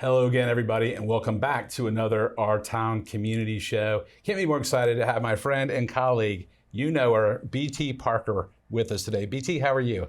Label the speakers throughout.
Speaker 1: Hello again, everybody, and welcome back to another Our Town Community Show. Can't be more excited to have my friend and colleague, you know her, BT Parker, with us today. BT, how are you?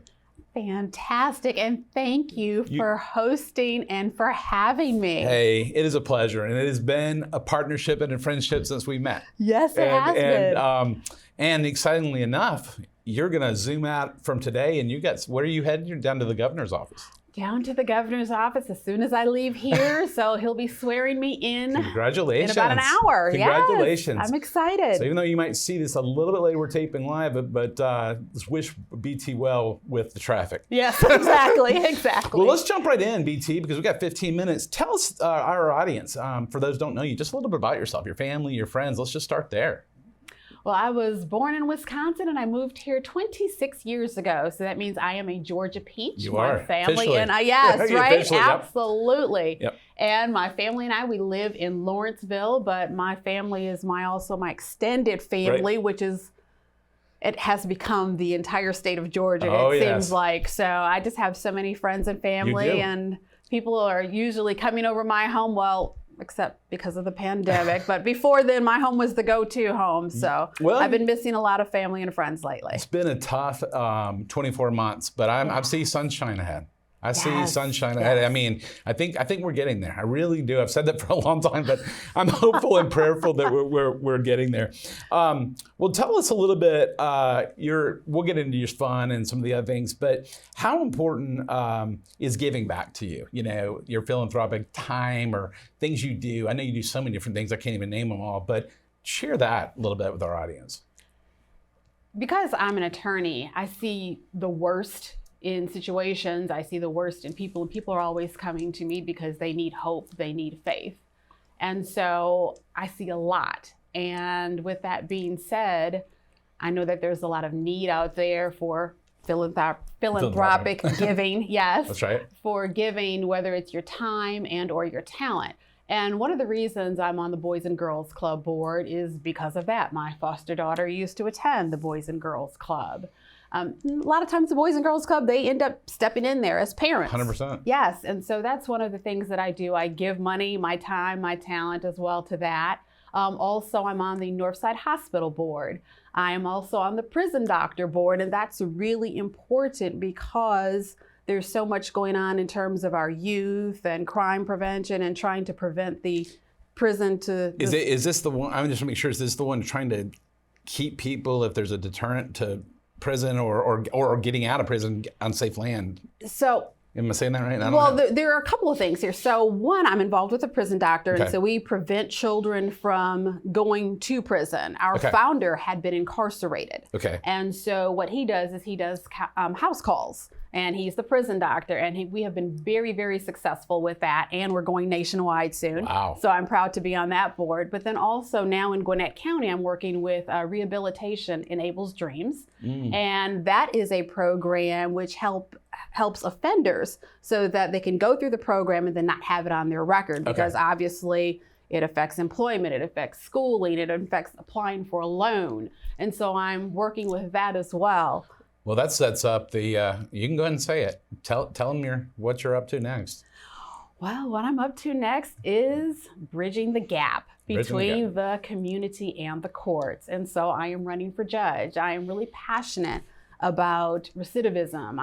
Speaker 2: Fantastic, and thank you for hosting and for having me.
Speaker 1: Hey, it is a pleasure, and it has been a partnership and a friendship since we met.
Speaker 2: Yes, it has been.
Speaker 1: And excitingly enough, you're going to zoom out from today, and where are you headed? You're down to the governor's office.
Speaker 2: Down to the governor's office as soon as I leave here, so he'll be swearing me in.
Speaker 1: Congratulations.
Speaker 2: In about an hour.
Speaker 1: Congratulations.
Speaker 2: Yes, I'm excited.
Speaker 1: So even though you might see this a little bit later, we're taping live, but let's wish BT well with the traffic.
Speaker 2: Yes, exactly.
Speaker 1: Well, let's jump right in, BT, because we've got 15 minutes. Tell us, our audience, for those who don't know you, just a little bit about yourself, your family, your friends. Let's just start there.
Speaker 2: Well, I was born in Wisconsin and I moved here 26 years ago. So that means I am a Georgia peach.
Speaker 1: You are.
Speaker 2: Family
Speaker 1: officially.
Speaker 2: and I, yes, right?
Speaker 1: Officially,
Speaker 2: Absolutely.
Speaker 1: Yep.
Speaker 2: And my family and I, we live in Lawrenceville, but my family is also my extended family,
Speaker 1: right.
Speaker 2: which is, it has become the entire state of Georgia,
Speaker 1: it
Speaker 2: seems like. So I just have so many friends and family, and people are usually coming over my home. Well, except because of the pandemic. But before then, my home was the go-to home. So I've been missing a lot of family and friends lately.
Speaker 1: It's been a tough 24 months, but I see sunshine ahead. I see sunshine ahead. I mean, I think we're getting there. I really do. I've said that for a long time, but I'm hopeful and prayerful that we're getting there. Well, tell us a little bit. We'll get into your fun and some of the other things, but how important is giving back to you? You know, your philanthropic time or things you do. I know you do so many different things. I can't even name them all, but share that a little bit with our audience.
Speaker 2: Because I'm an attorney, I see the worst in situations. I see the worst in people, and people are always coming to me because they need hope, they need faith. And so I see a lot. And with that being said, I know that there's a lot of need out there for philanthropic giving, yes.
Speaker 1: That's right.
Speaker 2: For giving, whether it's your time and or your talent. And one of the reasons I'm on the Boys and Girls Club board is because of that. My foster daughter used to attend the Boys and Girls Club. A lot of times the Boys and Girls Club, they end up stepping in there as parents.
Speaker 1: 100%.
Speaker 2: Yes, and so that's one of the things that I do. I give money, my time, my talent as well to that. Also, I'm on the Northside Hospital board. I am also on the Prison Doctor board, and that's really important because there's so much going on in terms of our youth and crime prevention and trying to prevent the prison to...
Speaker 1: Is this the one, I just want to make sure, is this the one trying to keep people, if there's a deterrent to prison or getting out of prison, unsafe land?
Speaker 2: So,
Speaker 1: am I saying that right?
Speaker 2: Well, there are a couple of things here. So one, I'm involved with a prison doctor, and so we prevent children from going to prison. Our founder had been incarcerated. And so what he does is he does house calls, and he's the prison doctor, and we have been very, very successful with that, and we're going nationwide soon.
Speaker 1: Wow.
Speaker 2: So I'm proud to be on that board. But then also now in Gwinnett County, I'm working with Rehabilitation Enables Dreams, and that is a program which helps offenders so that they can go through the program and then not have it on their record, because obviously it affects employment, it affects schooling, it affects applying for a loan. And so I'm working with that as well.
Speaker 1: Well, that sets up the, you can go ahead and say it. Tell them what you're up to next.
Speaker 2: Well, what I'm up to next is bridging the gap between the community and the courts. And so I am running for judge. I am really passionate about recidivism.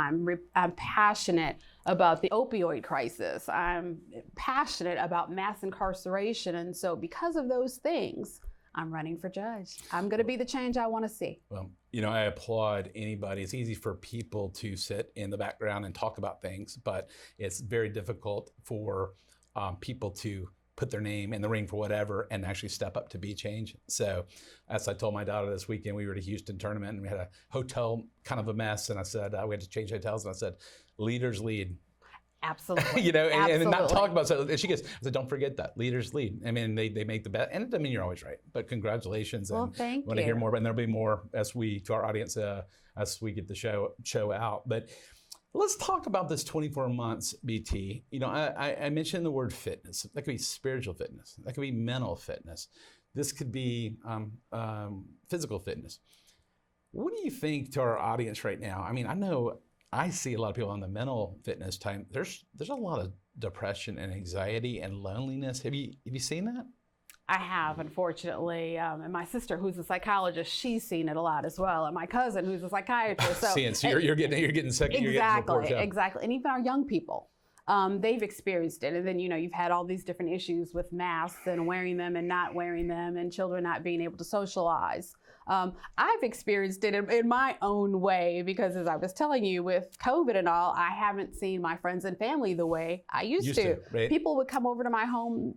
Speaker 2: I'm passionate about the opioid crisis. I'm passionate about mass incarceration. And so because of those things, I'm running for judge. I'm going to be the change I want to see.
Speaker 1: Well, you know, I applaud anybody. It's easy for people to sit in the background and talk about things, but it's very difficult for people to put their name in the ring for whatever and actually step up to be change. So as I told my daughter this weekend, we were at a Houston tournament and we had a hotel kind of a mess. And I said, we had to change hotels. And I said, leaders lead.
Speaker 2: Absolutely.
Speaker 1: You know, and not talk about it. And she goes, I said, don't forget that. Leaders lead. I mean, they make the bet. And it doesn't mean you're always right, but congratulations.
Speaker 2: Well,
Speaker 1: and
Speaker 2: thank you.
Speaker 1: Want to hear more, and there'll be more to our audience as we get the show out. But let's talk about this 24 months, BT. You know, I mentioned the word fitness. That could be spiritual fitness. That could be mental fitness. This could be physical fitness. What do you think to our audience right now? I mean, I know I see a lot of people on the mental fitness time. There's a lot of depression and anxiety and loneliness. Have you seen that?
Speaker 2: I have, unfortunately, and my sister, who's a psychologist, she's seen it a lot as well, and my cousin, who's a psychiatrist. So,
Speaker 1: you're getting sick.
Speaker 2: Exactly,
Speaker 1: you're getting reports, yeah.
Speaker 2: exactly, and even our young people, they've experienced it. And then you've had all these different issues with masks and wearing them and not wearing them, and children not being able to socialize. I've experienced it in my own way because, as I was telling you, with COVID and all, I haven't seen my friends and family the way I used to.
Speaker 1: Right?
Speaker 2: People would come over to my home,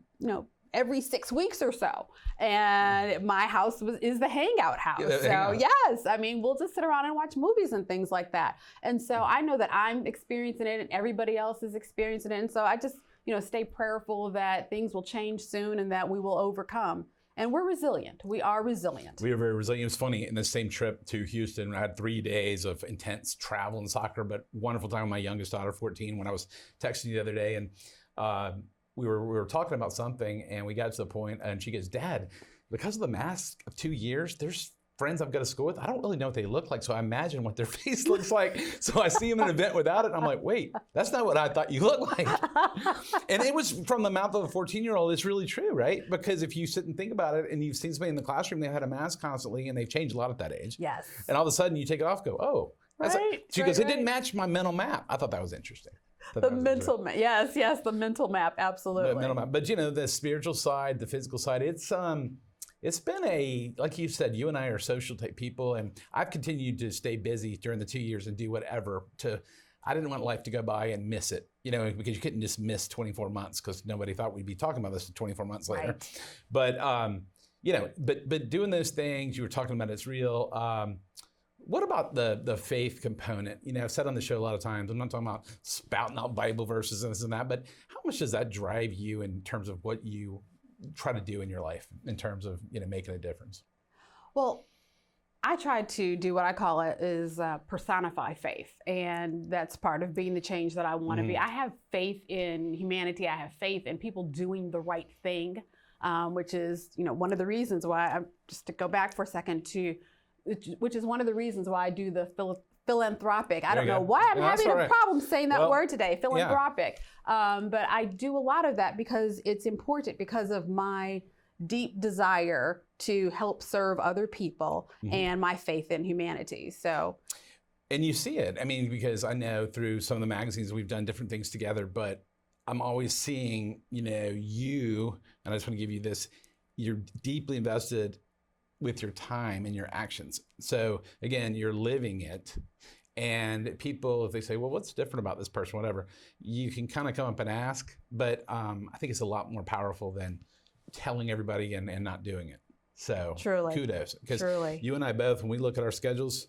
Speaker 2: every 6 weeks or so, and my house is the hangout house. Yes, I mean, we'll just sit around and watch movies and things like that. And so I know that I'm experiencing it, and everybody else is experiencing it. And so I just, stay prayerful that things will change soon and that we will overcome. And we're resilient. We are resilient.
Speaker 1: We are very resilient. It was funny, in the same trip to Houston, I had 3 days of intense travel and soccer, but wonderful time with my youngest daughter, 14, when I was texting you the other day, and we were talking about something, and we got to the point, and she goes, Dad, because of the mask of 2 years, there's friends I've got to school with, I don't really know what they look like, so I imagine what their face looks like. So I see them in an event without it, and I'm like, wait, that's not what I thought you looked like. And it was from the mouth of a 14-year-old. It's really true, right? Because if you sit and think about it, and you've seen somebody in the classroom, they've had a mask constantly, and they've changed a lot at that age.
Speaker 2: Yes.
Speaker 1: And all of a sudden, you take it off, go, oh.
Speaker 2: Right,
Speaker 1: she goes, it didn't match my mental map. I thought that was interesting.
Speaker 2: The mental map, yes, the mental map, absolutely.
Speaker 1: The mental map, but the spiritual side, the physical side, it's been like you said, you and I are social type people, and I've continued to stay busy during the 2 years and do whatever I didn't want life to go by and miss it, because you couldn't just miss 24 months because nobody thought we'd be talking about this 24 months later.
Speaker 2: Right.
Speaker 1: But, but doing those things, you were talking about it's real. What about the faith component? I've said on the show a lot of times, I'm not talking about spouting out Bible verses and this and that, but how much does that drive you in terms of what you try to do in your life in terms of, making a difference?
Speaker 2: Well, I try to do what I call it is personify faith. And that's part of being the change that I want to be. I have faith in humanity. I have faith in people doing the right thing, which is, one of the reasons why, just to go back for a second which is one of the reasons why I do the philanthropic. I don't know why I'm having a problem saying that word today, philanthropic. Yeah. But I do a lot of that because it's important, because of my deep desire to help serve other people and my faith in humanity. So.
Speaker 1: And you see it. I mean, because I know through some of the magazines we've done different things together, but I'm always seeing, you, and I just want to give you this, you're deeply invested with your time and your actions. So again, you're living it. And people, if they say, well, what's different about this person, whatever, you can kind of come up and ask. But I think it's a lot more powerful than telling everybody and not doing it. So
Speaker 2: truly,
Speaker 1: kudos. Because
Speaker 2: truly,
Speaker 1: you and I both, when we look at our schedules,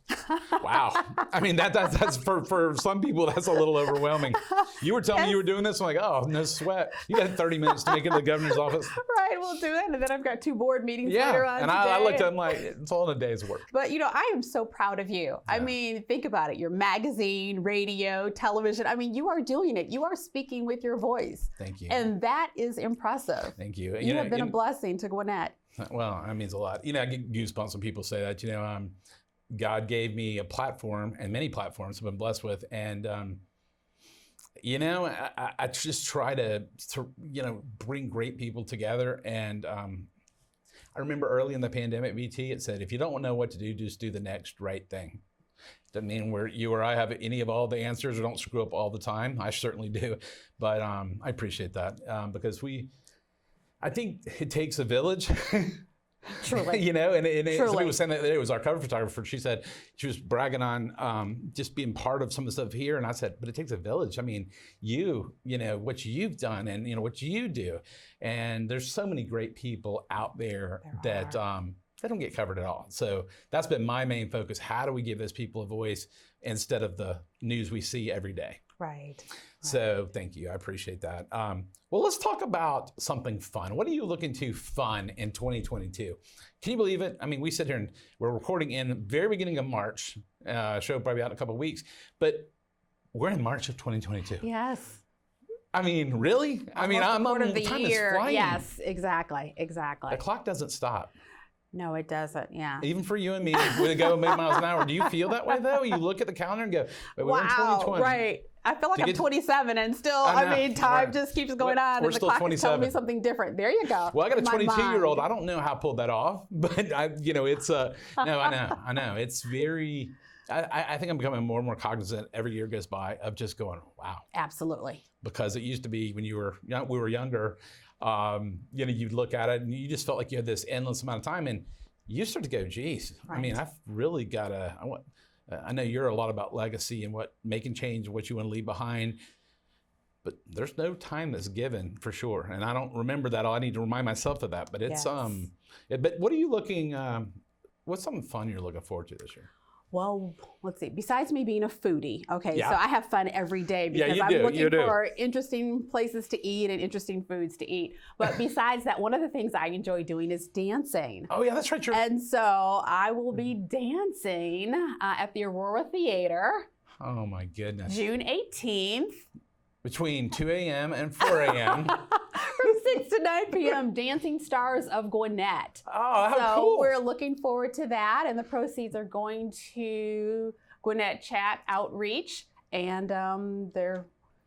Speaker 1: wow. I mean, that's for some people, that's a little overwhelming. You were telling me you were doing this. I'm like, oh, no sweat. You got 30 minutes to make it to the governor's office.
Speaker 2: Right, we'll do it. And then I've got 2 board meetings later on
Speaker 1: and
Speaker 2: today.
Speaker 1: I looked at them like, it's all in a day's work.
Speaker 2: But, I am so proud of you. Yeah. I mean, think about it. Your magazine, radio, television. I mean, you are doing it. You are speaking with your voice.
Speaker 1: Thank you.
Speaker 2: And that is impressive.
Speaker 1: Thank you.
Speaker 2: You have been a blessing to Gwinnett.
Speaker 1: Well, that means a lot. I get goosebumps when people say that. God gave me a platform, and many platforms I've been blessed with, and I just try to bring great people together. And I remember early in the pandemic, BT, it said, if you don't know what to do, just do the next right thing. Doesn't mean you or I have any of all the answers or don't screw up all the time. I certainly do, but I appreciate that because I think it takes a village.
Speaker 2: Truly.
Speaker 1: Somebody was saying that it was our cover photographer. She said she was bragging on just being part of some of the stuff here. And I said, but it takes a village. I mean, what you've done and what you do. And there's so many great people out there that they don't get covered at all. So that's been my main focus. How do we give those people a voice instead of the news we see every day?
Speaker 2: Right.
Speaker 1: So thank you. I appreciate that. Well, let's talk about something fun. What are you looking to fun in 2022? Can you believe it? I mean, we sit here and we're recording in the very beginning of March. Show probably out in a couple of weeks, but we're in March of 2022.
Speaker 2: Yes.
Speaker 1: I mean, really? I mean,
Speaker 2: I'm
Speaker 1: the time
Speaker 2: year.
Speaker 1: is flying.
Speaker 2: Yes, exactly.
Speaker 1: The clock doesn't stop.
Speaker 2: No, it doesn't. Yeah.
Speaker 1: Even for you and me, we go a million miles an hour. Do you feel that way though? You look at the calendar and go, but we're in 2020.
Speaker 2: Right. I feel like I'm 27 and still, time just keeps going on and the clock is telling me something different. There you go.
Speaker 1: Well, I got a 22-year-old. I don't know how I pulled that off, but it's no, I know. It's very, I think I'm becoming more and more cognizant every year goes by of just going, wow.
Speaker 2: Absolutely.
Speaker 1: Because it used to be when we were younger, you'd look at it and you just felt like you had this endless amount of time, and you start to go, geez, right. I mean, I've really got to, I know you're a lot about legacy and making change, what you want to leave behind, but there's no time that's given for sure. And I don't remember that. I need to remind myself of that, but it's, but what are you looking, what's something fun you're looking forward to this year?
Speaker 2: Well, let's see. Besides me being a foodie, so I have fun every day because I'm looking for interesting places to eat and interesting foods to eat. But besides that, one of the things I enjoy doing is dancing.
Speaker 1: Oh yeah, that's right.
Speaker 2: And so I will be dancing at the Aurora Theater.
Speaker 1: Oh my goodness.
Speaker 2: June 18th.
Speaker 1: Between 2 a.m. and 4 a.m.
Speaker 2: From 6 to 9 p.m. Dancing Stars of Gwinnett.
Speaker 1: Oh, how cool.
Speaker 2: So we're looking forward to that, and the proceeds are going to Gwinnett Chat Outreach, and they're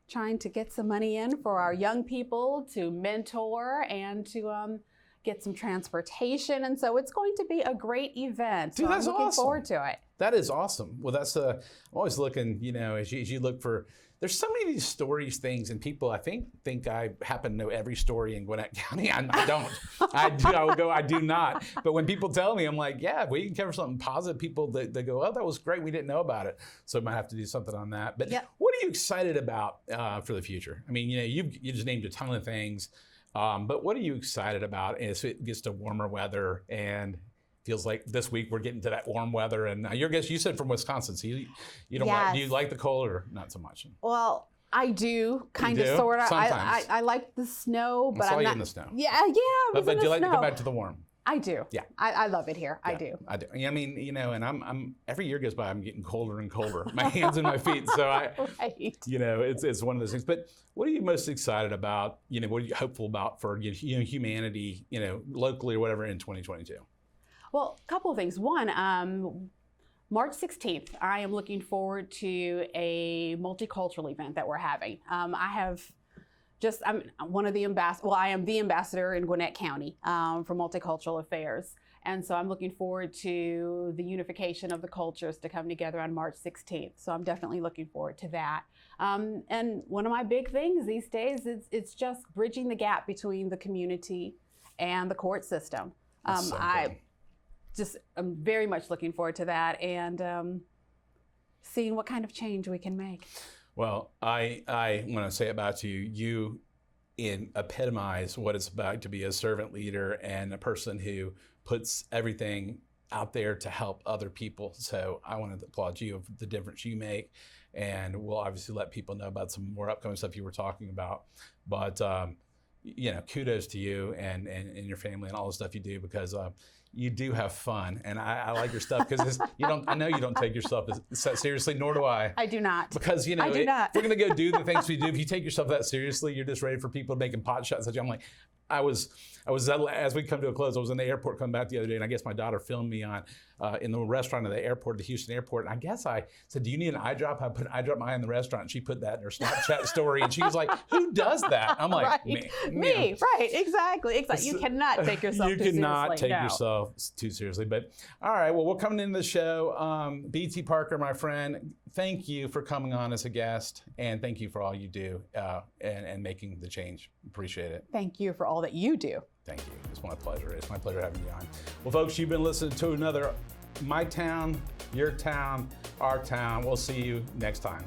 Speaker 2: trying to get some money in for our young people to mentor and to get some transportation, and so it's going to be a great event.
Speaker 1: Dude,
Speaker 2: so I'm looking forward to it.
Speaker 1: That is awesome. Well, that's I'm always looking, as you look for. There's so many of these stories, things, and people. I think I happen to know every story in Gwinnett County. I don't. I do not. But when people tell me, I'm like, yeah, we can cover something positive. People they go, oh, that was great. We didn't know about it, so I might have to do something on that. But what are you excited about for the future? I mean, you just named a ton of things. But what are you excited about as it gets to warmer weather and feels like this week we're getting to that warm weather? And you said from Wisconsin, so you don't do you like the cold or not so much?
Speaker 2: Well, I do, kind of, sort of. I like the snow, but
Speaker 1: I'm not in the snow.
Speaker 2: Yeah.
Speaker 1: But do you like to go back to the warm?
Speaker 2: I do.
Speaker 1: Yeah.
Speaker 2: I love it here. I do.
Speaker 1: I mean, and I'm every year goes by, I'm getting colder and colder. My hands and my feet. So it's one of those things. But what are you most excited about? What are you hopeful about for humanity, locally or whatever in 2022?
Speaker 2: Well, a couple of things. One, March 16th, I am looking forward to a multicultural event that we're having. I'm one of the I am the ambassador in Gwinnett County for Multicultural Affairs. And so I'm looking forward to the unification of the cultures to come together on March 16th. So I'm definitely looking forward to that. And one of my big things these days, it's just bridging the gap between the community and the court system. I'm very much looking forward to that and seeing what kind of change we can make.
Speaker 1: Well, I want to say about you epitomize what it's about to be a servant leader and a person who puts everything out there to help other people. So I want to applaud you of the difference you make, and we'll obviously let people know about some more upcoming stuff you were talking about. But kudos to you and your family and all the stuff you do, because you do have fun, and I like your stuff because I know you don't take yourself as seriously, nor do I.
Speaker 2: I do not.
Speaker 1: Because
Speaker 2: I do not.
Speaker 1: If we're gonna go do the things we do, if you take yourself that seriously, you're just ready for people making pot shots at you. I'm like, I was as we come to a close, I was in the airport coming back the other day, and I guess my daughter filmed me on in the restaurant at the airport, the Houston airport, and I guess I said, do you need an eye drop? I put an eye drop in my eye in the restaurant, and she put that in her Snapchat story, and she was like, who does that? I'm like,
Speaker 2: right. me, right, exactly. You cannot take yourself too seriously.
Speaker 1: You cannot take yourself too seriously. But all right, well, we're coming into the show. B.T. Parker, my friend, thank you for coming on as a guest, and thank you for all you do and making the change. Appreciate it.
Speaker 2: Thank you for all that you do.
Speaker 1: Thank you. It's my pleasure. It's my pleasure having you on. Well, folks, you've been listening to another My Town, Your Town, Our Town. We'll see you next time.